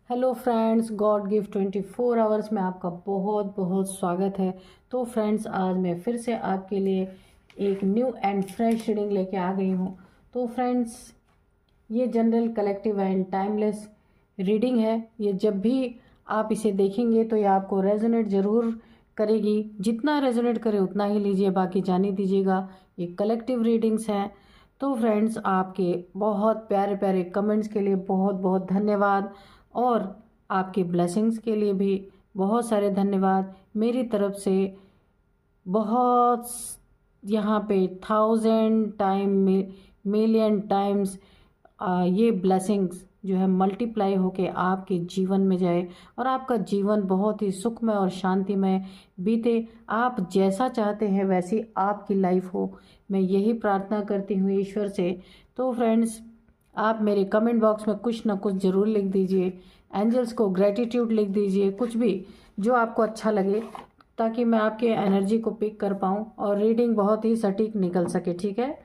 Hello friends, God gift 24 hours में आपका बहुत बहुत स्वागत है। तो फ्रेंड्स, आज मैं फिर से आपके लिए एक न्यू एंड फ्रेश रीडिंग लेके आ गई हूँ। तो फ्रेंड्स, ये general collective and timeless reading है। ये जब भी आप इसे देखेंगे तो ये आपको रेजोनेट ज़रूर करेगी। जितना रेजोनेट करे उतना ही लीजिए, बाकी जाने दीजिएगा। ये कलेक्टिव रीडिंग्स हैं। तो फ्रेंड्स, आपके बहुत प्यारे प्यारे कमेंट्स के लिए बहुत बहुत धन्यवाद, और आपके ब्लेसिंग्स के लिए भी बहुत सारे धन्यवाद। मेरी तरफ से बहुत यहाँ पे 1000 टाइम मिलियन टाइम्स ये ब्लेसिंग्स जो है मल्टीप्लाई होके आपके जीवन में जाए और आपका जीवन बहुत ही सुखमय और शांतिमय बीते। आप जैसा चाहते हैं वैसी आपकी लाइफ हो, मैं यही प्रार्थना करती हूँ ईश्वर से। तो फ्रेंड्स, आप मेरे कमेंट बॉक्स में कुछ ना कुछ ज़रूर लिख दीजिए। एंजल्स को ग्रेटिट्यूड लिख दीजिए, कुछ भी जो आपको अच्छा लगे, ताकि मैं आपके एनर्जी को पिक कर पाऊँ और रीडिंग बहुत ही सटीक निकल सके। ठीक है,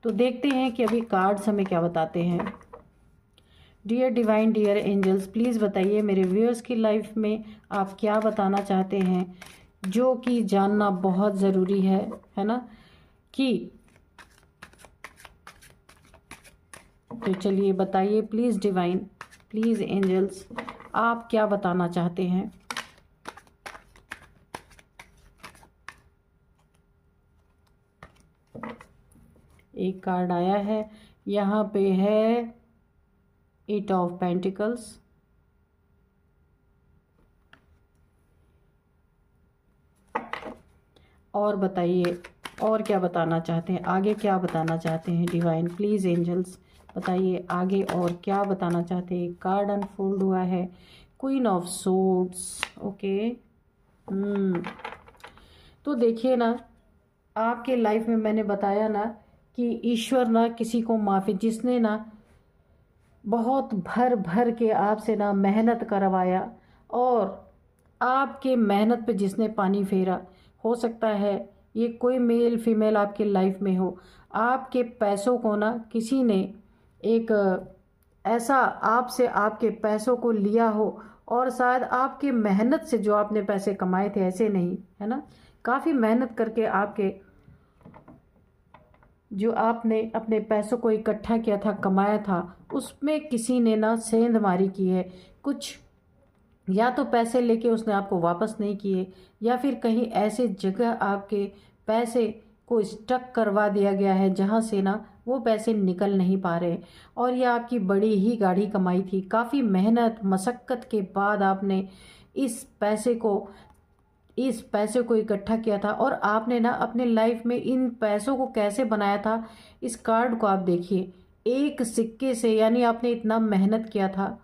तो देखते हैं कि अभी कार्ड्स हमें क्या बताते हैं। Dear divine, dear angels, please बताइए मेरे व्यूअर्स की लाइफ में आप क्या बताना चाहते हैं, जो कि जानना बहुत ज़रूरी है ना कि। तो चलिए बताइए, प्लीज़ डिवाइन, प्लीज़ एंजल्स, आप क्या बताना चाहते हैं। एक कार्ड आया है, यहाँ पे है 8 ऑफ पेंटिकल्स। और बताइए, और क्या बताना चाहते हैं, आगे क्या बताना चाहते हैं डिवाइन, प्लीज़ एंजल्स बताइए आगे और क्या बताना चाहते हैं। कार्ड अनफोल्ड हुआ है, क्वीन ऑफ सोर्ड्स। ओके, तो देखिए ना, आपके लाइफ में मैंने बताया ना कि ईश्वर ना किसी को माफ़ी, जिसने ना बहुत भर भर के आपसे ना मेहनत करवाया और आपके मेहनत पे जिसने पानी फेरा, हो सकता है ये कोई मेल फीमेल आपके लाइफ में हो। आपके पैसों को ना किसी ने एक ऐसा आपसे आपके पैसों को लिया हो, और शायद आपके मेहनत से जो आपने पैसे कमाए थे, ऐसे नहीं है ना, काफ़ी मेहनत करके आपके जो आपने अपने पैसों को इकट्ठा किया था, कमाया था, उसमें किसी ने ना सेंधमारी की है। कुछ या तो पैसे लेके उसने आपको वापस नहीं किए, या फिर कहीं ऐसे जगह आपके पैसे को स्टक करवा दिया गया है जहाँ से ना वो पैसे निकल नहीं पा रहे। और ये आपकी बड़ी ही गाढ़ी कमाई थी, काफ़ी मेहनत मशक्क़त के बाद आपने इस पैसे को इकट्ठा किया था, और आपने ना अपने लाइफ में इन पैसों को कैसे बनाया था। इस कार्ड को आप देखिए, एक सिक्के से, यानी आपने इतना मेहनत किया था,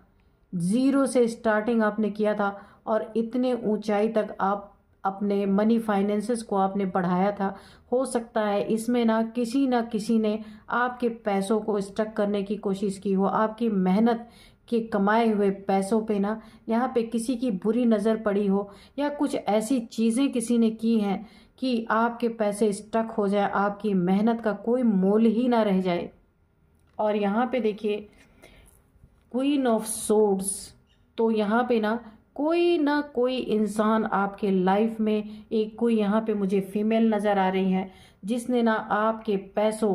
ज़ीरो से स्टार्टिंग आपने किया था, और इतने ऊंचाई तक आप अपने मनी फाइनेंसेस को आपने बढ़ाया था। हो सकता है इसमें ना किसी ने आपके पैसों को स्टक करने की कोशिश की हो, आपकी मेहनत के कमाए हुए पैसों पे ना यहाँ पे किसी की बुरी नज़र पड़ी हो, या कुछ ऐसी चीज़ें किसी ने की हैं कि आपके पैसे स्टक हो जाए, आपकी मेहनत का कोई मोल ही ना रह जाए। और यहाँ पे देखिए, क्वीन ऑफ सोर्ड्स। तो यहाँ पे ना कोई इंसान आपके लाइफ में, एक कोई यहाँ पे मुझे फीमेल नज़र आ रही है, जिसने ना आपके पैसों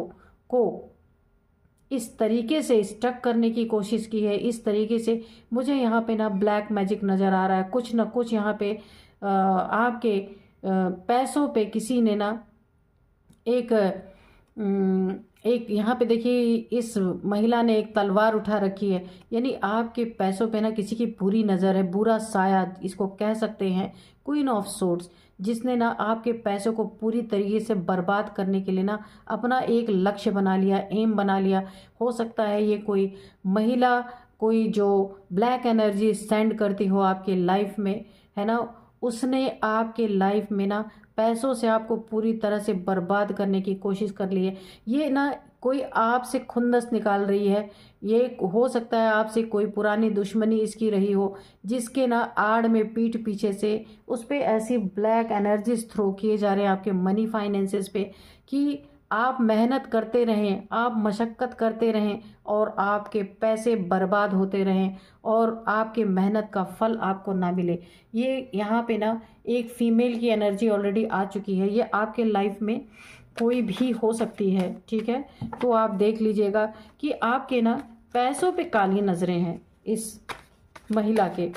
को इस तरीके से स्टक करने की कोशिश की है। इस तरीके से मुझे यहाँ पे ना ब्लैक मैजिक नज़र आ रहा है। कुछ ना कुछ यहाँ पे आपके पैसों पे किसी ने ना एक एक यहाँ पे देखिए, इस महिला ने एक तलवार उठा रखी है, यानी आपके पैसों पे ना किसी की बुरी नज़र है, बुरा साया इसको कह सकते हैं। क्वीन ऑफ सोर्ड्स, जिसने ना आपके पैसों को पूरी तरीके से बर्बाद करने के लिए ना अपना एक लक्ष्य बना लिया, एम बना लिया। हो सकता है ये कोई महिला, कोई जो ब्लैक एनर्जी सेंड करती हो आपके लाइफ में, है ना, उसने आपके लाइफ में ना पैसों से आपको पूरी तरह से बर्बाद करने की कोशिश कर ली है। ये ना कोई आपसे खुंदस निकाल रही है। ये हो सकता है आपसे कोई पुरानी दुश्मनी इसकी रही हो, जिसके ना आड़ में पीठ पीछे से उस पर ऐसी ब्लैक एनर्जीज थ्रो किए जा रहे हैं आपके मनी फाइनेंसेस पे, कि आप मेहनत करते रहें, आप मशक्क़त करते रहें और आपके पैसे बर्बाद होते रहें और आपके मेहनत का फल आपको ना मिले। ये यहाँ पे ना एक फीमेल की एनर्जी ऑलरेडी आ चुकी है। ये आपके लाइफ में कोई भी हो सकती है, ठीक है। तो आप देख लीजिएगा कि आपके ना पैसों पे काली नज़रें हैं इस महिला के।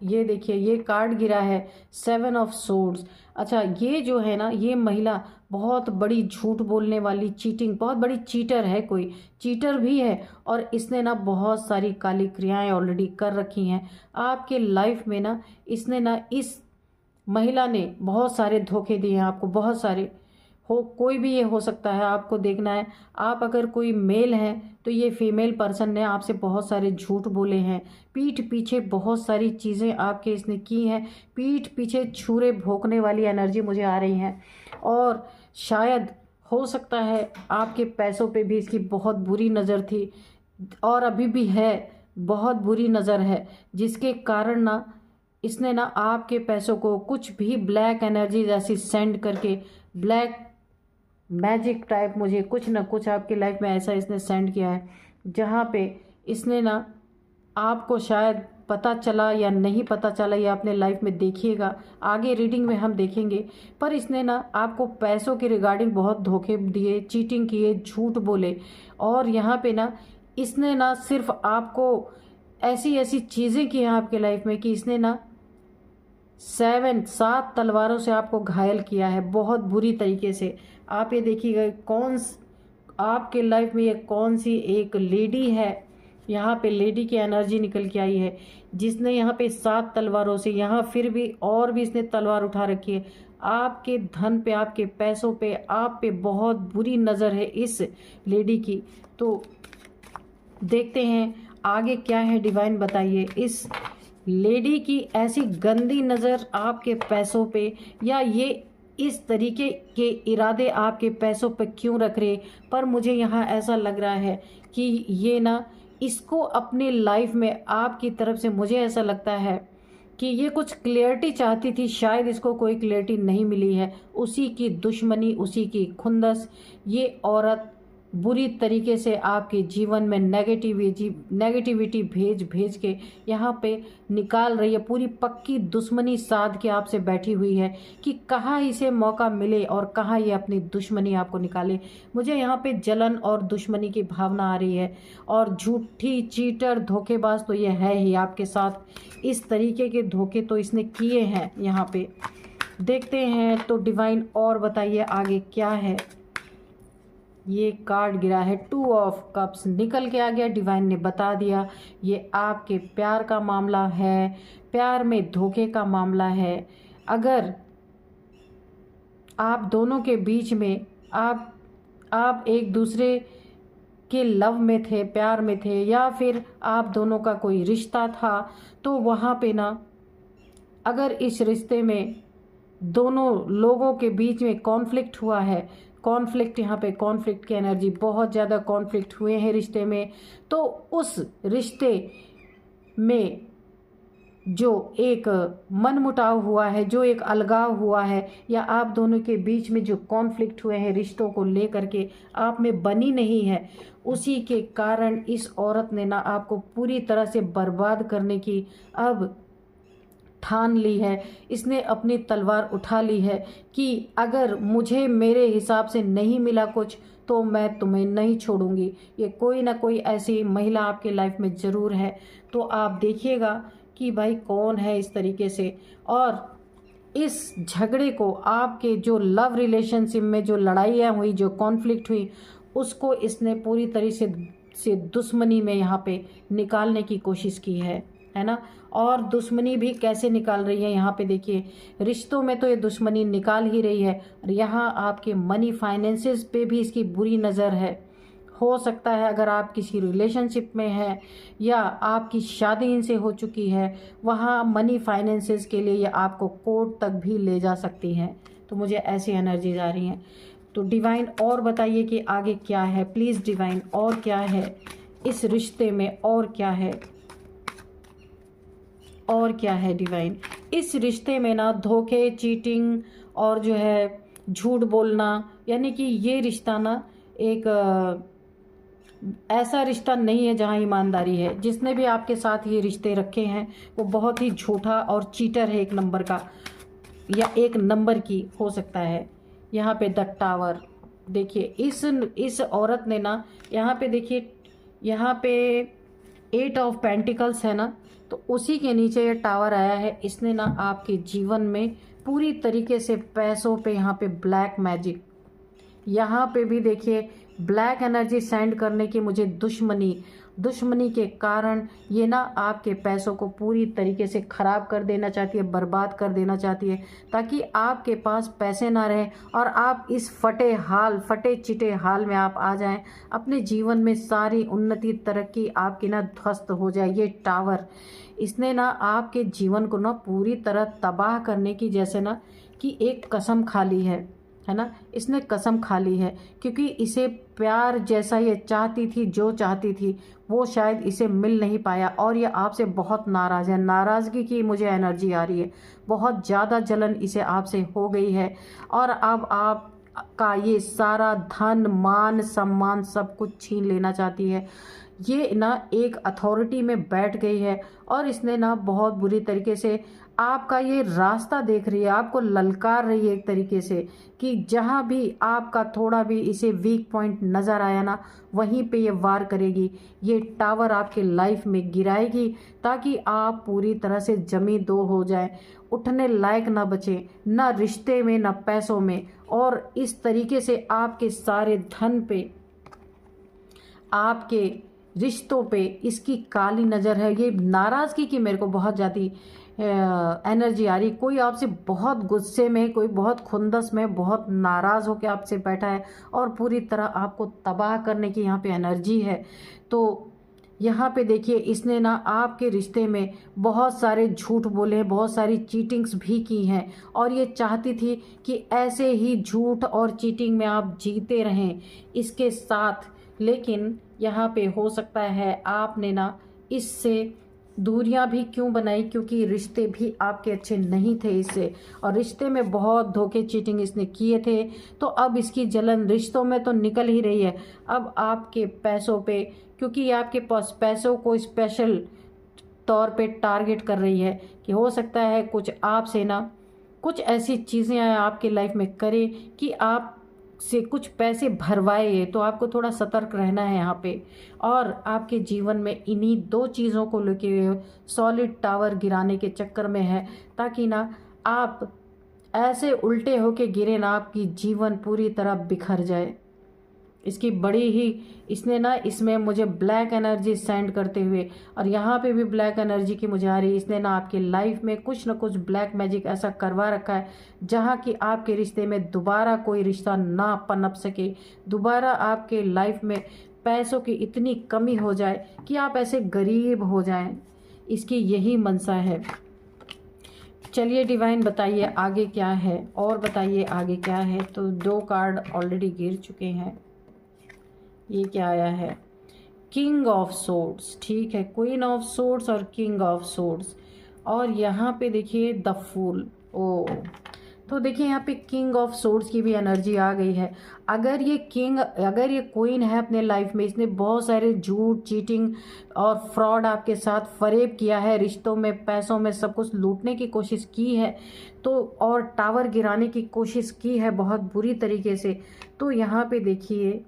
ये देखिए, ये कार्ड गिरा है 7 ऑफ सोर्ड्स। अच्छा, ये जो है ना, ये महिला बहुत बड़ी झूठ बोलने वाली, चीटिंग, बहुत बड़ी चीटर है, कोई चीटर भी है और इसने ना बहुत सारी काली क्रियाएं ऑलरेडी कर रखी हैं आपके लाइफ में ना। इसने ना, इस महिला ने बहुत सारे धोखे दिए हैं आपको, बहुत सारे। कोई भी ये हो सकता है, आपको देखना है। आप अगर कोई मेल हैं तो ये फीमेल पर्सन ने आपसे बहुत सारे झूठ बोले हैं, पीठ पीछे बहुत सारी चीज़ें आपके इसने की हैं, पीठ पीछे छुरे भोंकने वाली एनर्जी मुझे आ रही है। और शायद हो सकता है आपके पैसों पे भी इसकी बहुत बुरी नज़र थी और अभी भी है, बहुत बुरी नज़र है, जिसके कारण ना इसने ना आपके पैसों को कुछ भी ब्लैक एनर्जी जैसी सेंड करके, ब्लैक मैजिक टाइप, मुझे कुछ ना कुछ आपकी लाइफ में ऐसा इसने सेंड किया है, जहाँ पे इसने ना आपको शायद पता चला या नहीं पता चला, ये अपने लाइफ में देखिएगा, आगे रीडिंग में हम देखेंगे। पर इसने ना आपको पैसों के रिगार्डिंग बहुत धोखे दिए, चीटिंग किए, झूठ बोले। और यहाँ पे ना इसने ना सिर्फ आपको ऐसी ऐसी चीज़ें की हैं आपके लाइफ में कि इसने ना 7 तलवारों से आपको घायल किया है बहुत बुरी तरीके से। आप ये देखिएगा आपके लाइफ में ये कौन सी एक लेडी है, यहाँ पे लेडी की एनर्जी निकल के आई है, जिसने यहाँ पे 7 तलवारों से, यहाँ फिर भी और भी इसने तलवार उठा रखी है आपके धन पे, आपके पैसों पे, आप पे बहुत बुरी नज़र है इस लेडी की। तो देखते हैं आगे क्या है, डिवाइन बताइए। इस लेडी की ऐसी गंदी नज़र आपके पैसों पे, या ये इस तरीके के इरादे आपके पैसों पे क्यों रख रहे। पर मुझे यहाँ ऐसा लग रहा है कि ये ना इसको अपने लाइफ में आपकी तरफ से, मुझे ऐसा लगता है कि ये कुछ क्लियरिटी चाहती थी, शायद इसको कोई क्लियरिटी नहीं मिली है। उसी की दुश्मनी, उसी की खुंदस, ये औरत बुरी तरीके से आपके जीवन में नेगेटिविटी भेज भेज के यहाँ पे निकाल रही है, पूरी पक्की दुश्मनी साध के आपसे बैठी हुई है कि कहाँ इसे मौका मिले और कहाँ ये अपनी दुश्मनी आपको निकाले। मुझे यहाँ पे जलन और दुश्मनी की भावना आ रही है। और झूठी चीटर धोखेबाज तो ये है ही आपके साथ, इस तरीके के धोखे तो इसने किए हैं यहाँ पे। देखते हैं तो डिवाइन और बताइए आगे क्या है। ये कार्ड गिरा है 2 ऑफ कप्स, निकल के आ गया, डिवाइन ने बता दिया ये आपके प्यार का मामला है, प्यार में धोखे का मामला है। अगर आप दोनों के बीच में आप एक दूसरे के लव में थे, प्यार में थे, या फिर आप दोनों का कोई रिश्ता था, तो वहाँ पे ना अगर इस रिश्ते में दोनों लोगों के बीच में कॉन्फ्लिक्ट हुआ है, कॉन्फ्लिक्ट, यहाँ पे कॉन्फ्लिक्ट की एनर्जी, बहुत ज़्यादा कॉन्फ्लिक्ट हुए हैं रिश्ते में, तो उस रिश्ते में जो एक मनमुटाव हुआ है, जो एक अलगाव हुआ है, या आप दोनों के बीच में जो कॉन्फ्लिक्ट हुए हैं रिश्तों को लेकर के, आप में बनी नहीं है, उसी के कारण इस औरत ने ना आपको पूरी तरह से बर्बाद करने की अब ठान ली है। इसने अपनी तलवार उठा ली है कि अगर मुझे मेरे हिसाब से नहीं मिला कुछ तो मैं तुम्हें नहीं छोड़ूंगी। ये कोई ना कोई ऐसी महिला आपके लाइफ में ज़रूर है। तो आप देखिएगा कि भाई कौन है इस तरीके से। और इस झगड़े को, आपके जो लव रिलेशनशिप में जो लड़ाइयाँ हुई, जो कॉन्फ्लिक्ट हुई, उसको इसने पूरी तरीके से दुश्मनी में यहाँ पे निकालने की कोशिश की है ना। और दुश्मनी भी कैसे निकाल रही है, यहाँ पे देखिए, रिश्तों में तो ये दुश्मनी निकाल ही रही है, और यहाँ आपके मनी फाइनेंसेस पे भी इसकी बुरी नज़र है। हो सकता है अगर आप किसी रिलेशनशिप में हैं या आपकी शादी इनसे हो चुकी है, वहाँ मनी फाइनेंसेस के लिए ये आपको कोर्ट तक भी ले जा सकती हैं। तो मुझे ऐसी एनर्जीज आ रही हैं। तो डिवाइन और बताइए कि आगे क्या है, प्लीज़ डिवाइन, और क्या है इस रिश्ते में, और क्या है, और क्या है डिवाइन। इस रिश्ते में ना धोखे, चीटिंग और जो है झूठ बोलना, यानी कि ये रिश्ता ना एक ऐसा रिश्ता नहीं है जहाँ ईमानदारी है। जिसने भी आपके साथ ये रिश्ते रखे हैं वो बहुत ही झूठा और चीटर है, एक नंबर का या एक नंबर की हो सकता है। यहाँ पे द टावर देखिए, इस औरत ने ना, यहाँ पे देखिए, यहाँ पे 8 ऑफ पेंटिकल्स है ना, तो उसी के नीचे ये टावर आया है। इसने ना आपके जीवन में पूरी तरीके से पैसों पे, यहाँ पे ब्लैक मैजिक, यहाँ पे भी देखिए ब्लैक एनर्जी सेंड करने की मुझे दुश्मनी के कारण ये ना आपके पैसों को पूरी तरीके से ख़राब कर देना चाहती है, बर्बाद कर देना चाहती है, ताकि आपके पास पैसे ना रहें और आप इस फटे चिटे हाल में आप आ जाएं। अपने जीवन में सारी उन्नति तरक्की आपकी ना ध्वस्त हो जाए। ये टावर, इसने ना आपके जीवन को ना पूरी तरह तबाह करने की, जैसे ना कि एक कसम खा ली है ना, इसने कसम खा ली है। क्योंकि इसे प्यार जैसा ये चाहती थी, जो चाहती थी वो शायद इसे मिल नहीं पाया और ये आपसे बहुत नाराज़ है। नाराज़गी की मुझे एनर्जी आ रही है, बहुत ज़्यादा जलन इसे आपसे हो गई है और अब आप का ये सारा धन मान सम्मान सब कुछ छीन लेना चाहती है। ये ना एक अथॉरिटी में बैठ गई है और इसने ना बहुत बुरी तरीके से आपका ये रास्ता देख रही है, आपको ललकार रही है एक तरीके से, कि जहाँ भी आपका थोड़ा भी इसे वीक पॉइंट नज़र आया ना, वहीं पे ये वार करेगी। ये टावर आपके लाइफ में गिराएगी ताकि आप पूरी तरह से जमी दो हो जाए, उठने लायक ना बचे, ना रिश्ते में ना पैसों में। और इस तरीके से आपके सारे धन पे, आपके रिश्तों पे इसकी काली नज़र है। ये नाराज़गी की मेरे को बहुत ज़्यादा एनर्जी आ रही। कोई आपसे बहुत गुस्से में, कोई बहुत खुंदस में, बहुत नाराज़ होकर आपसे बैठा है और पूरी तरह आपको तबाह करने की यहाँ पे एनर्जी है। तो यहाँ पे देखिए, इसने ना आपके रिश्ते में बहुत सारे झूठ बोले हैं, बहुत सारी चीटिंग्स भी की हैं और ये चाहती थी कि ऐसे ही झूठ और चीटिंग में आप जीते रहें इसके साथ। लेकिन यहाँ पे हो सकता है आपने ना इससे दूरियां भी क्यों बनाई, क्योंकि रिश्ते भी आपके अच्छे नहीं थे इससे, और रिश्ते में बहुत धोखे चीटिंग इसने किए थे। तो अब इसकी जलन रिश्तों में तो निकल ही रही है, अब आपके पैसों पे, क्योंकि ये आपके पास पैसों को स्पेशल तौर पे टारगेट कर रही है कि हो सकता है कुछ आपसे ना कुछ ऐसी चीज़ें आपके लाइफ में करे कि आप से कुछ पैसे भरवाए। तो आपको थोड़ा सतर्क रहना है यहाँ पे। और आपके जीवन में इन्हीं 2 चीज़ों को लेके सॉलिड टावर गिराने के चक्कर में है, ताकि ना आप ऐसे उल्टे होके गिरे ना, आपकी जीवन पूरी तरह बिखर जाए। इसकी बड़ी ही, इसने ना इसमें मुझे ब्लैक एनर्जी सेंड करते हुए, और यहाँ पे भी ब्लैक एनर्जी की मुझे आ रही है। इसने ना आपके लाइफ में कुछ ना कुछ ब्लैक मैजिक ऐसा करवा रखा है जहाँ कि आपके रिश्ते में दोबारा कोई रिश्ता ना पनप सके, दोबारा आपके लाइफ में पैसों की इतनी कमी हो जाए कि आप ऐसे गरीब हो जाएं। इसकी यही मंशा है। चलिए डिवाइन, बताइए आगे क्या है, और बताइए आगे क्या है। तो 2 कार्ड ऑलरेडी गिर चुके हैं। ये क्या आया है? किंग ऑफ सोर्ड्स, ठीक है, क्वीन ऑफ सोर्ड्स और किंग ऑफ सोर्ड्स। और यहाँ पे देखिए द फूल। ओ, तो देखिए यहाँ पे किंग ऑफ सोर्ड्स की भी एनर्जी आ गई है। अगर ये क्वीन है अपने लाइफ में, इसने बहुत सारे झूठ, चीटिंग और फ्रॉड आपके साथ फरेब किया है, रिश्तों में, पैसों में, सब कुछ लूटने की कोशिश की है, तो और टावर गिराने की कोशिश की है बहुत बुरी तरीके से। तो यहाँ पे देखिए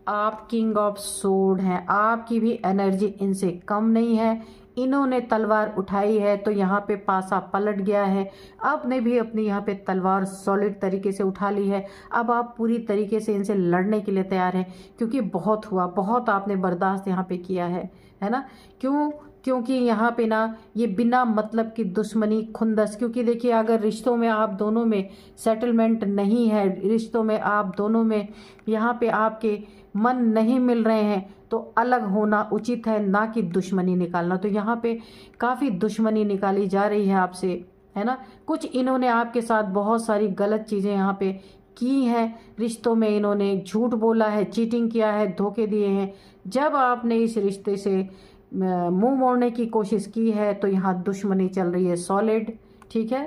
आप किंग ऑफ सोर्ड हैं, आपकी भी एनर्जी इनसे कम नहीं है। इन्होंने तलवार उठाई है तो यहाँ पे पासा पलट गया है। आपने भी अपनी यहाँ पे तलवार सॉलिड तरीके से उठा ली है। अब आप पूरी तरीके से इनसे लड़ने के लिए तैयार हैं, क्योंकि बहुत हुआ, बहुत आपने बर्दाश्त यहाँ पे किया है ना। क्योंकि यहाँ पे ना ये बिना मतलब की दुश्मनी, खुंदस, क्योंकि देखिए अगर रिश्तों में आप दोनों में सेटलमेंट नहीं है, रिश्तों में आप दोनों में यहाँ पे आपके मन नहीं मिल रहे हैं, तो अलग होना उचित है, ना कि दुश्मनी निकालना। तो यहाँ पे काफ़ी दुश्मनी निकाली जा रही है आपसे, है ना। कुछ इन्होंने आपके साथ बहुत सारी गलत चीज़ें यहाँ पे की हैं, रिश्तों में इन्होंने झूठ बोला है, चीटिंग किया है, धोखे दिए हैं। जब आपने इस रिश्ते से मुंह मोड़ने की कोशिश की है तो यहाँ दुश्मनी चल रही है सॉलिड, ठीक है।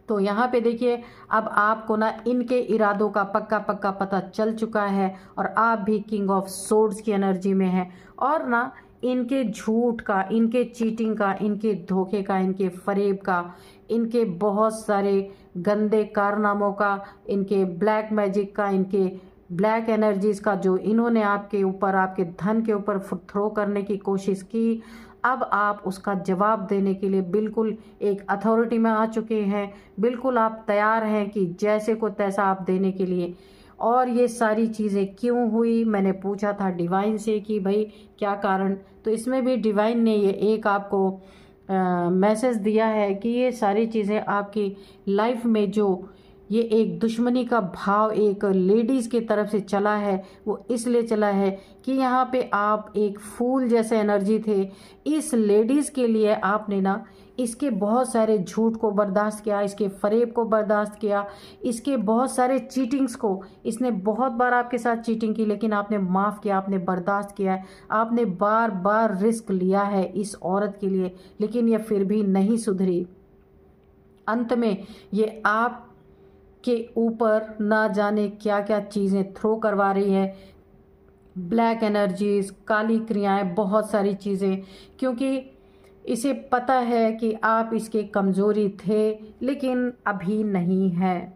तो यहाँ पे देखिए, अब आपको ना इनके इरादों का पक्का पक्का पता चल चुका है और आप भी किंग ऑफ सोर्ड्स की एनर्जी में हैं। और ना इनके झूठ का, इनके चीटिंग का, इनके धोखे का, इनके फरेब का, इनके बहुत सारे गंदे कारनामों का, इनके ब्लैक मैजिक का, इनके ब्लैक एनर्जीज का जो इन्होंने आपके ऊपर, आपके धन के ऊपर थ्रो करने की कोशिश की, अब आप उसका जवाब देने के लिए बिल्कुल एक अथॉरिटी में आ चुके हैं। बिल्कुल आप तैयार हैं कि जैसे को तैसा आप देने के लिए। और ये सारी चीज़ें क्यों हुई, मैंने पूछा था डिवाइन से कि भाई क्या कारण, तो इसमें भी डिवाइन ने ये एक आपको मैसेज दिया है कि ये सारी चीज़ें आपकी लाइफ में जो ये एक दुश्मनी का भाव एक लेडीज़ की तरफ से चला है, वो इसलिए चला है कि यहाँ पे आप एक फूल जैसे एनर्जी थे। इस लेडीज़ के लिए आपने ना इसके बहुत सारे झूठ को बर्दाश्त किया, इसके फरेब को बर्दाश्त किया, इसके बहुत सारे चीटिंग्स को, इसने बहुत बार आपके साथ चीटिंग की लेकिन आपने माफ़ किया, आपने बर्दाश्त किया है, आपने बार बार रिस्क लिया है इस औरत के लिए, लेकिन ये फिर भी नहीं सुधरी। अंत में ये आप के ऊपर ना जाने क्या क्या चीज़ें थ्रो करवा रही है, ब्लैक एनर्जीज, काली क्रियाएं, बहुत सारी चीज़ें, क्योंकि इसे पता है कि आप इसके कमज़ोरी थे लेकिन अभी नहीं है,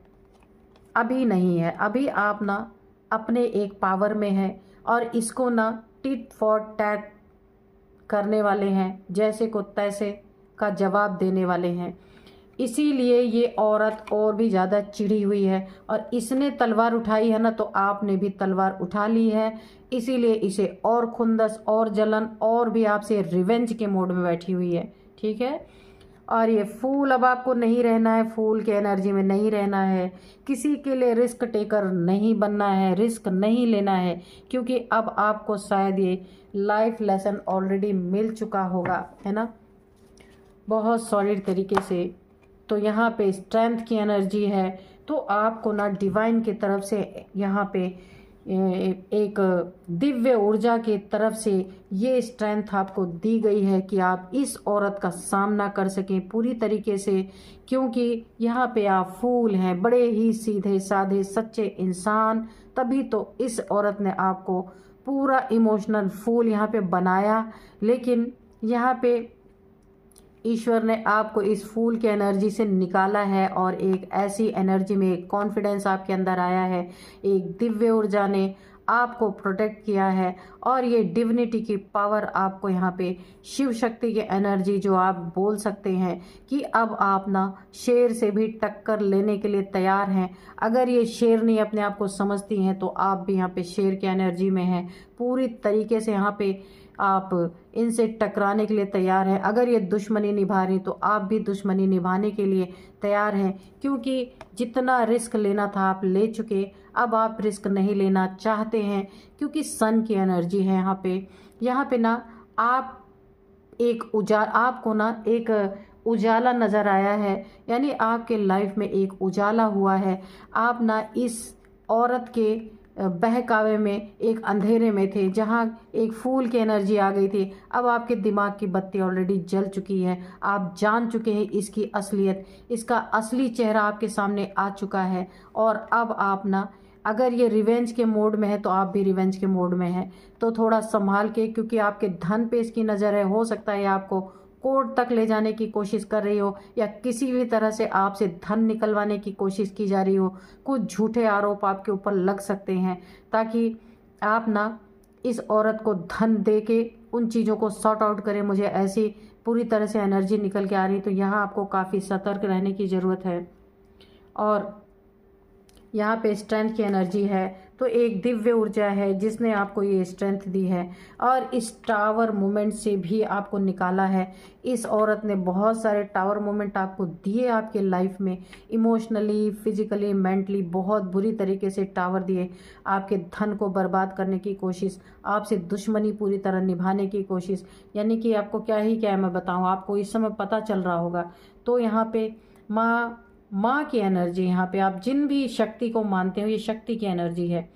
अभी नहीं है। अभी आप ना अपने एक पावर में हैं और इसको ना टिट फॉर टैट करने वाले हैं, जैसे को तैसे का जवाब देने वाले हैं। इसीलिए ये औरत और भी ज़्यादा चिढ़ी हुई है और इसने तलवार उठाई है ना, तो आपने भी तलवार उठा ली है। इसीलिए इसे और खुंदस और जलन और भी आपसे रिवेंज के मोड में बैठी हुई है, ठीक है। और ये फूल, अब आपको नहीं रहना है, फूल के एनर्जी में नहीं रहना है, किसी के लिए रिस्क टेकर नहीं बनना है, रिस्क नहीं लेना है, क्योंकि अब आपको शायद ये लाइफ लेसन ऑलरेडी मिल चुका होगा, है ना, बहुत सॉलिड तरीके से। तो यहाँ पे स्ट्रेंथ की एनर्जी है, तो आपको ना डिवाइन की तरफ से यहाँ पे एक दिव्य ऊर्जा की तरफ से ये स्ट्रेंथ आपको दी गई है कि आप इस औरत का सामना कर सकें पूरी तरीके से, क्योंकि यहाँ पे आप फूल हैं, बड़े ही सीधे साधे सच्चे इंसान। तभी तो इस औरत ने आपको पूरा इमोशनल फूल यहाँ पे बनाया, लेकिन यहाँ पे ईश्वर ने आपको इस फूल के एनर्जी से निकाला है और एक ऐसी एनर्जी में एक कॉन्फिडेंस आपके अंदर आया है, एक दिव्य ऊर्जा ने आपको प्रोटेक्ट किया है। और ये डिविनिटी की पावर आपको यहाँ पे शिव शक्ति की एनर्जी, जो आप बोल सकते हैं कि अब आप ना शेर से भी टक्कर लेने के लिए तैयार हैं। अगर ये शेरनी अपने आप को समझती हैं तो आप भी यहाँ पे शेर की एनर्जी में हैं, पूरी तरीके से यहाँ पे आप इनसे टकराने के लिए तैयार हैं। अगर ये दुश्मनी निभा रही तो आप भी दुश्मनी निभाने के लिए तैयार हैं, क्योंकि जितना रिस्क लेना था आप ले चुके, अब आप रिस्क नहीं लेना चाहते हैं, क्योंकि सन की एनर्जी है यहाँ पे ना आप एक आपको ना एक उजाला नज़र आया है, यानी आपके लाइफ में एक उजाला हुआ है। आप ना इस औरत के बहकावे में एक अंधेरे में थे, जहां एक फूल की एनर्जी आ गई थी। अब आपके दिमाग की बत्ती ऑलरेडी जल चुकी है, आप जान चुके हैं इसकी असलियत, इसका असली चेहरा आपके सामने आ चुका है। और अब आप ना, अगर ये रिवेंज के मोड में है तो आप भी रिवेंज के मोड में हैं, तो थोड़ा संभाल के, क्योंकि आपके धन पे इसकी नज़र है। हो सकता है आपको कोर्ट तक ले जाने की कोशिश कर रही हो, या किसी भी तरह से आपसे धन निकलवाने की कोशिश की जा रही हो। कुछ झूठे आरोप आपके ऊपर लग सकते हैं, ताकि आप ना इस औरत को धन दे के उन चीज़ों को सॉर्ट आउट करें। मुझे ऐसी पूरी तरह से एनर्जी निकल के आ रही, तो यहाँ आपको काफ़ी सतर्क रहने की ज़रूरत है। और यहाँ पे स्ट्रेंथ की एनर्जी है, तो एक दिव्य ऊर्जा है जिसने आपको ये स्ट्रेंथ दी है, और इस टावर मोमेंट से भी आपको निकाला है। इस औरत ने बहुत सारे टावर मोमेंट आपको दिए आपके लाइफ में, इमोशनली, फिजिकली, मेंटली बहुत बुरी तरीके से टावर दिए। आपके धन को बर्बाद करने की कोशिश, आपसे दुश्मनी पूरी तरह निभाने की कोशिश, यानी कि आपको क्या मैं बताऊँ, आपको इस समय पता चल रहा होगा। तो यहाँ पे माँ की एनर्जी, यहाँ पे आप जिन भी शक्ति को मानते हो, ये शक्ति की एनर्जी है।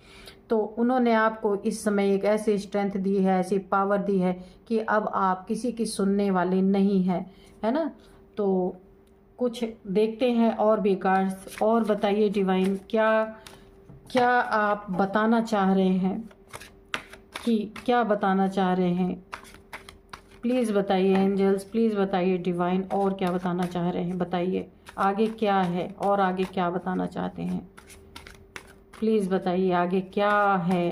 तो उन्होंने आपको इस समय एक ऐसी स्ट्रेंथ दी है, ऐसी पावर दी है कि अब आप किसी की सुनने वाले नहीं हैं, है ना। तो कुछ देखते हैं और भी कार्ड्स। और बताइए डिवाइन, क्या क्या आप बताना चाह रहे हैं, कि क्या बताना चाह रहे हैं। प्लीज़ बताइए एंजल्स, प्लीज़ बताइए डिवाइन, और क्या बताना चाह रहे हैं। बताइए आगे क्या है और आगे क्या बताना चाहते हैं। प्लीज़ बताइए आगे क्या है।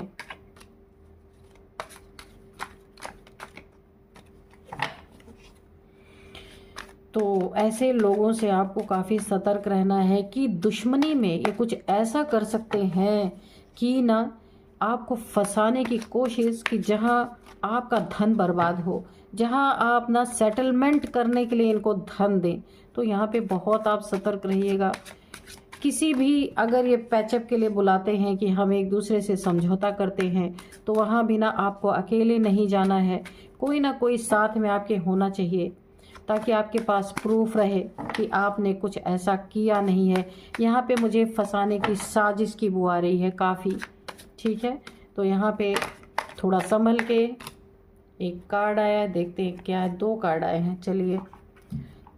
तो ऐसे लोगों से आपको काफ़ी सतर्क रहना है कि दुश्मनी में ये कुछ ऐसा कर सकते हैं कि ना आपको फंसाने की कोशिश, कि जहां आपका धन बर्बाद हो, जहां आप ना सेटलमेंट करने के लिए इनको धन दें। तो यहाँ पे बहुत आप सतर्क रहिएगा। किसी भी अगर ये पैचअप के लिए बुलाते हैं कि हम एक दूसरे से समझौता करते हैं, तो वहाँ भी ना आपको अकेले नहीं जाना है, कोई ना कोई साथ में आपके होना चाहिए, ताकि आपके पास प्रूफ रहे कि आपने कुछ ऐसा किया नहीं है। यहाँ पे मुझे फंसाने की साजिश की बू आ रही है काफ़ी, ठीक है। तो यहाँ पे थोड़ा संभल के, एक कार्ड आया है, देखते हैं क्या है। 2 कार्ड आए हैं, चलिए।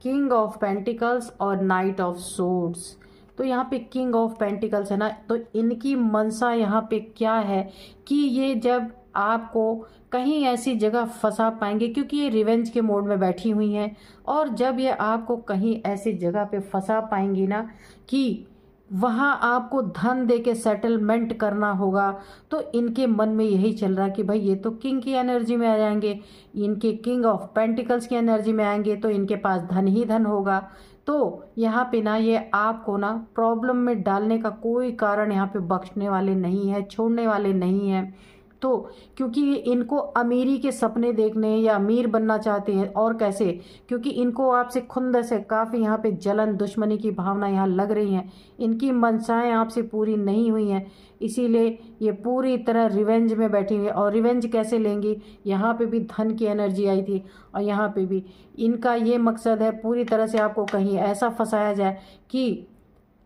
किंग ऑफ पेंटिकल्स और नाइट ऑफ सोर्ड्स। तो यहाँ पे किंग ऑफ पेंटिकल्स है ना, तो इनकी मनसा यहाँ पे क्या है कि ये जब आपको कहीं ऐसी जगह फंसा पाएंगे, क्योंकि ये रिवेंज के मोड में बैठी हुई हैं, और जब ये आपको कहीं ऐसी जगह पे फंसा पाएंगी ना कि वहाँ आपको धन दे के सेटलमेंट करना होगा, तो इनके मन में यही चल रहा है कि भाई ये तो किंग की एनर्जी में आ जाएंगे, इनके किंग ऑफ पेंटिकल्स की एनर्जी में आएंगे, तो इनके पास धन ही धन होगा। तो यहाँ पे ना ये आपको ना प्रॉब्लम में डालने का कोई कारण यहाँ पे बख्शने वाले नहीं है, छोड़ने वाले नहीं है। तो क्योंकि इनको अमीरी के सपने देखने या अमीर बनना चाहते हैं, और कैसे, क्योंकि इनको आपसे खुंद से काफ़ी यहाँ पे जलन दुश्मनी की भावना यहाँ लग रही हैं। इनकी मनसाएं आपसे पूरी नहीं हुई हैं, इसीलिए ये पूरी तरह रिवेंज में बैठी हुई है। और रिवेंज कैसे लेंगी, यहाँ पे भी धन की एनर्जी आई थी, और यहाँ पे भी इनका ये मकसद है पूरी तरह से आपको कहीं ऐसा फंसाया जाए कि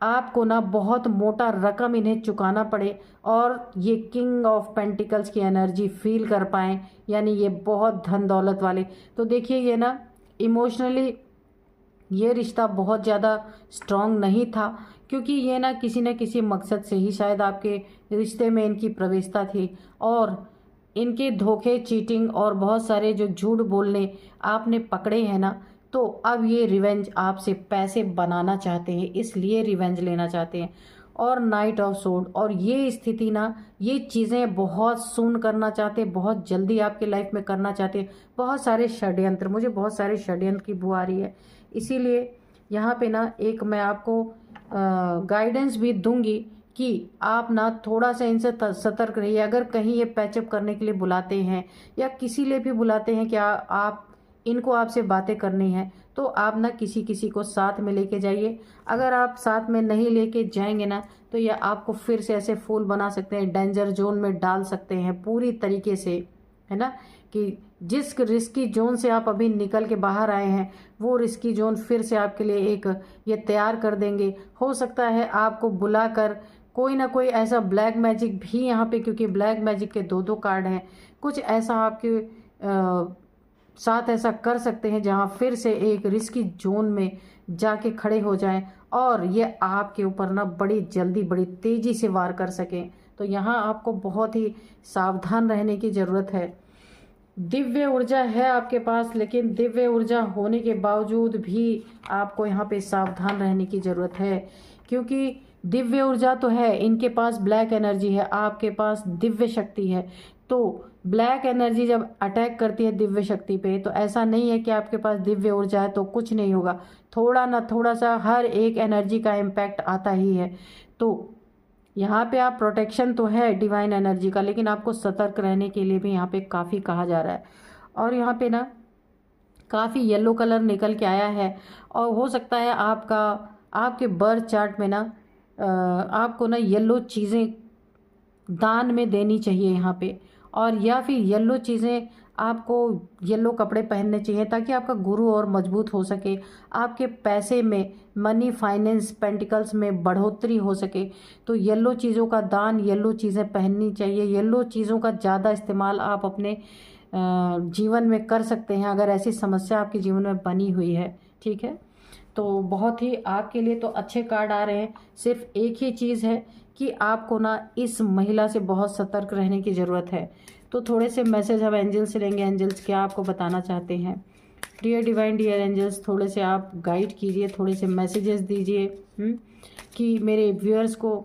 आपको ना बहुत मोटा रकम इन्हें चुकाना पड़े, और ये किंग ऑफ पेंटिकल्स की एनर्जी फील कर पाएँ, यानी ये बहुत धन दौलत वाले। तो देखिए ये ना इमोशनली ये रिश्ता बहुत ज़्यादा स्ट्रॉन्ग नहीं था, क्योंकि ये ना किसी मकसद से ही शायद आपके रिश्ते में इनकी प्रवेशता थी, और इनके धोखे चीटिंग और बहुत सारे जो झूठ बोलने आपने पकड़े हैं ना, तो अब ये रिवेंज आपसे पैसे बनाना चाहते हैं, इसलिए रिवेंज लेना चाहते हैं। और नाइट ऑफ सोर्ड, और ये स्थिति ना, ये चीज़ें बहुत सून करना चाहते हैं, बहुत जल्दी आपके लाइफ में करना चाहते हैं। बहुत सारे षड्यंत्र, मुझे बहुत सारे षड्यंत्र की बू आ रही है, इसीलिए यहाँ पे ना एक मैं आपको गाइडेंस भी दूंगी कि आप ना थोड़ा सा इनसे सतर्क रहिए। अगर कहीं ये पैचअप करने के लिए बुलाते हैं, या किसी लिए भी बुलाते हैं कि आप इनको आपसे बातें करनी है, तो आप ना किसी को साथ में लेके जाइए। अगर आप साथ में नहीं लेके जाएंगे ना, तो ये आपको फिर से ऐसे फूल बना सकते हैं, डेंजर जोन में डाल सकते हैं पूरी तरीके से, है ना। कि जिस रिस्की जोन से आप अभी निकल के बाहर आए हैं, वो रिस्की जोन फिर से आपके लिए एक ये तैयार कर देंगे। हो सकता है आपको बुलाकर कोई ना कोई ऐसा ब्लैक मैजिक भी यहाँ पे, क्योंकि ब्लैक मैजिक के 2-2 कार्ड हैं, कुछ ऐसा आपके साथ ऐसा कर सकते हैं जहां फिर से एक रिस्की जोन में जाके खड़े हो जाएं, और ये आपके ऊपर ना बड़ी जल्दी बड़ी तेजी से वार कर सकें। तो यहाँ आपको बहुत ही सावधान रहने की ज़रूरत है। दिव्य ऊर्जा है आपके पास, लेकिन दिव्य ऊर्जा होने के बावजूद भी आपको यहाँ पे सावधान रहने की ज़रूरत है, क्योंकि दिव्य ऊर्जा तो है, इनके पास ब्लैक एनर्जी है, आपके पास दिव्य शक्ति है। तो ब्लैक एनर्जी जब अटैक करती है दिव्य शक्ति पे, तो ऐसा नहीं है कि आपके पास दिव्य ऊर्जा है तो कुछ नहीं होगा, थोड़ा ना थोड़ा सा हर एक एनर्जी का इम्पैक्ट आता ही है। तो यहाँ पे आप प्रोटेक्शन तो है डिवाइन एनर्जी का, लेकिन आपको सतर्क रहने के लिए भी यहाँ पे काफ़ी कहा जा रहा है। और यहाँ पे ना काफ़ी येलो कलर निकल के आया है, और हो सकता है आपके बर्थ चार्ट में ना आपको ना येलो चीज़ें दान में देनी चाहिए यहाँ पे, और या फिर येलो चीज़ें आपको येलो कपड़े पहनने चाहिए, ताकि आपका गुरु और मजबूत हो सके, आपके पैसे में मनी फाइनेंस पेंटिकल्स में बढ़ोतरी हो सके। तो येलो चीज़ों का दान, येलो चीज़ें पहननी चाहिए, येलो चीज़ों का ज़्यादा इस्तेमाल आप अपने जीवन में कर सकते हैं, अगर ऐसी समस्या आपके जीवन में बनी हुई है, ठीक है। तो बहुत ही आपके लिए तो अच्छे कार्ड आ रहे हैं। सिर्फ एक ही चीज़ है कि आपको ना इस महिला से बहुत सतर्क रहने की ज़रूरत है। तो थोड़े से मैसेज हम एंजल से लेंगे। एंजल्स क्या आपको बताना चाहते हैं? डियर डिवाइन डियर एंजल्स, थोड़े से आप गाइड कीजिए, थोड़े से मैसेजेस दीजिए कि मेरे व्यूअर्स को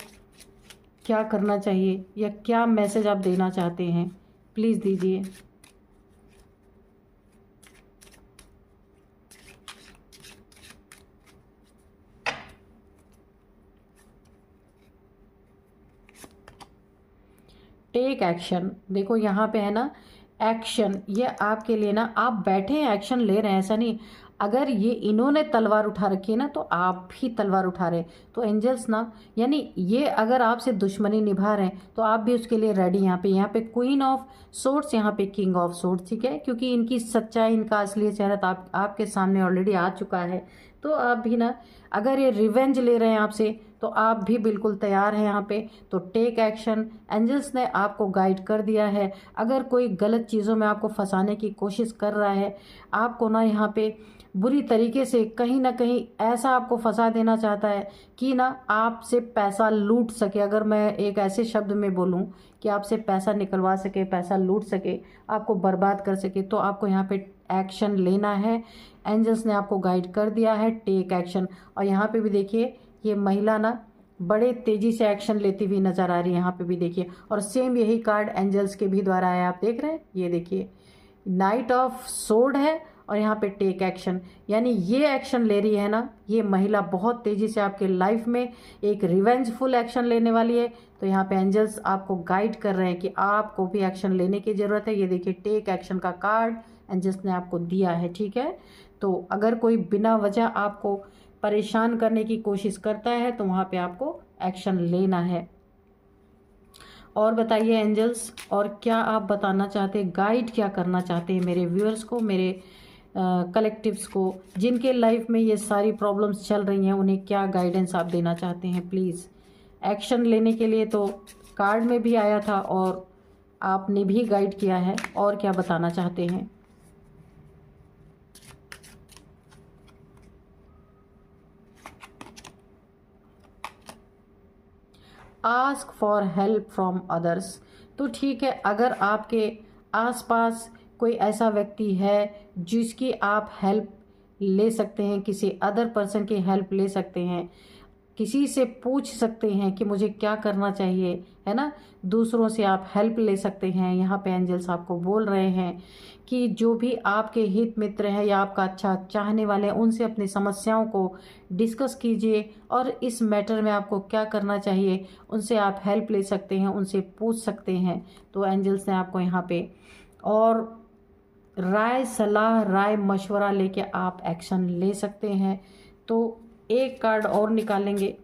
क्या करना चाहिए या क्या मैसेज आप देना चाहते हैं, प्लीज़ दीजिए। टेक एक्शन, देखो यहाँ पे है ना एक्शन, ये आपके लिए ना, आप बैठे हैं एक्शन ले रहे हैं, ऐसा नहीं। अगर ये इन्होंने तलवार उठा रखी है ना तो आप भी तलवार उठा रहे हैं। तो एंजल्स ना, यानी ये अगर आपसे दुश्मनी निभा रहे हैं तो आप भी उसके लिए रेडी। यहाँ पे क्वीन ऑफ सोर्ड्स, यहाँ पे किंग ऑफ सोर्ड्स, ठीक है, क्योंकि इनकी सच्चाई, इनका असली चेहरा तो आपके सामने ऑलरेडी आ चुका है। तो आप भी ना, अगर ये रिवेंज ले रहे हैं आपसे तो आप भी बिल्कुल तैयार हैं यहाँ पे। तो टेक एक्शन, एंजल्स ने आपको गाइड कर दिया है। अगर कोई गलत चीज़ों में आपको फंसाने की कोशिश कर रहा है, आपको ना यहाँ पे बुरी तरीके से कहीं ना कहीं ऐसा आपको फंसा देना चाहता है कि ना आपसे पैसा लूट सके। अगर मैं एक ऐसे शब्द में बोलूँ कि आपसे पैसा निकलवा सके, पैसा लूट सके, आपको बर्बाद कर सके, तो आपको यहाँ पे एक्शन लेना है। एंजल्स ने आपको गाइड कर दिया है, टेक एक्शन। और यहाँ पे भी देखिए, ये महिला ना बड़े तेजी से एक्शन लेती हुई नजर आ रही है। यहाँ पे भी देखिए, और सेम यही कार्ड एंजल्स के भी द्वारा है, आप देख रहे हैं, ये देखिए नाइट ऑफ सोर्ड है और यहाँ पे टेक एक्शन, यानी ये एक्शन ले रही है ना ये महिला, बहुत तेजी से आपके लाइफ में एक रिवेंजफुल एक्शन लेने वाली है। तो यहाँ पे एंजल्स आपको गाइड कर रहे हैं कि आपको भी एक्शन लेने की ज़रूरत है। ये देखिए टेक एक्शन का कार्ड एंजल्स ने आपको दिया है, ठीक है। तो अगर कोई बिना वजह आपको परेशान करने की कोशिश करता है तो वहाँ पे आपको एक्शन लेना है। और बताइए एंजल्स, और क्या आप बताना चाहते हैं, गाइड क्या करना चाहते हैं मेरे व्यूअर्स को, मेरे कलेक्टिव्स को, जिनके लाइफ में ये सारी प्रॉब्लम्स चल रही हैं, उन्हें क्या गाइडेंस आप देना चाहते हैं प्लीज़। एक्शन लेने के लिए तो कार्ड में भी आया था और आपने भी गाइड किया है, और क्या बताना चाहते हैं? Ask for help from others, तो ठीक है, अगर आपके आसपास कोई ऐसा व्यक्ति है जिसकी आप हेल्प ले सकते हैं, किसी अदर पर्सन की हेल्प ले सकते हैं, किसी से पूछ सकते हैं कि मुझे क्या करना चाहिए, है ना, दूसरों से आप हेल्प ले सकते हैं। यहाँ पे एंजल्स आपको बोल रहे हैं कि जो भी आपके हित मित्र हैं या आपका अच्छा चाहने वाले हैं, उनसे अपनी समस्याओं को डिस्कस कीजिए और इस मैटर में आपको क्या करना चाहिए उनसे आप हेल्प ले सकते हैं, उनसे पूछ सकते हैं। तो एंजल्स ने आपको यहाँ पे और राय सलाह, राय मशवरा लेके आप एक्शन ले सकते हैं। तो एक कार्ड और निकालेंगे,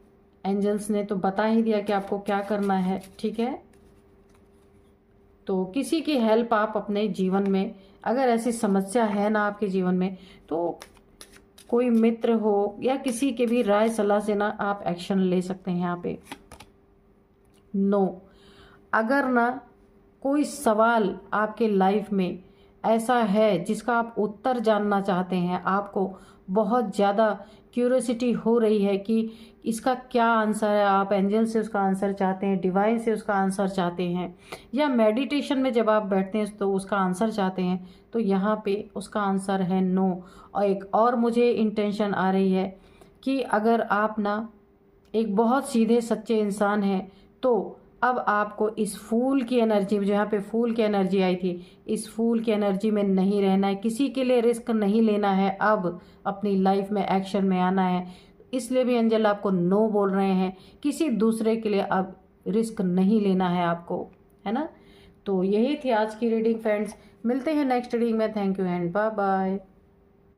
एंजल्स ने तो बता ही दिया कि आपको क्या करना है, ठीक है। तो किसी की हेल्प आप अपने जीवन में, अगर ऐसी समस्या है ना आपके जीवन में, तो कोई मित्र हो या किसी के भी राय सलाह से ना आप एक्शन ले सकते हैं यहाँ पे। नो, अगर ना कोई सवाल आपके लाइफ में ऐसा है जिसका आप उत्तर जानना चाहते हैं, आपको बहुत ज़्यादा क्यूरियोसिटी हो रही है कि इसका क्या आंसर है, आप एंजल से उसका आंसर चाहते हैं, डिवाइन से उसका आंसर चाहते हैं, या मेडिटेशन में जब आप बैठते हैं तो उसका आंसर चाहते हैं, तो यहाँ पे उसका आंसर है नो। और एक और मुझे इंटेंशन आ रही है कि अगर आप ना एक बहुत सीधे सच्चे इंसान हैं तो अब आपको इस फूल की एनर्जी, जो यहाँ पे फूल की एनर्जी आई थी, इस फूल की एनर्जी में नहीं रहना है, किसी के लिए रिस्क नहीं लेना है, अब अपनी लाइफ में एक्शन में आना है। इसलिए भी एंजल आपको नो बोल रहे हैं, किसी दूसरे के लिए अब रिस्क नहीं लेना है आपको, है ना। तो यही थी आज की रीडिंग फ्रेंड्स, मिलते हैं नेक्स्ट रीडिंग में। Thank you and bye bye.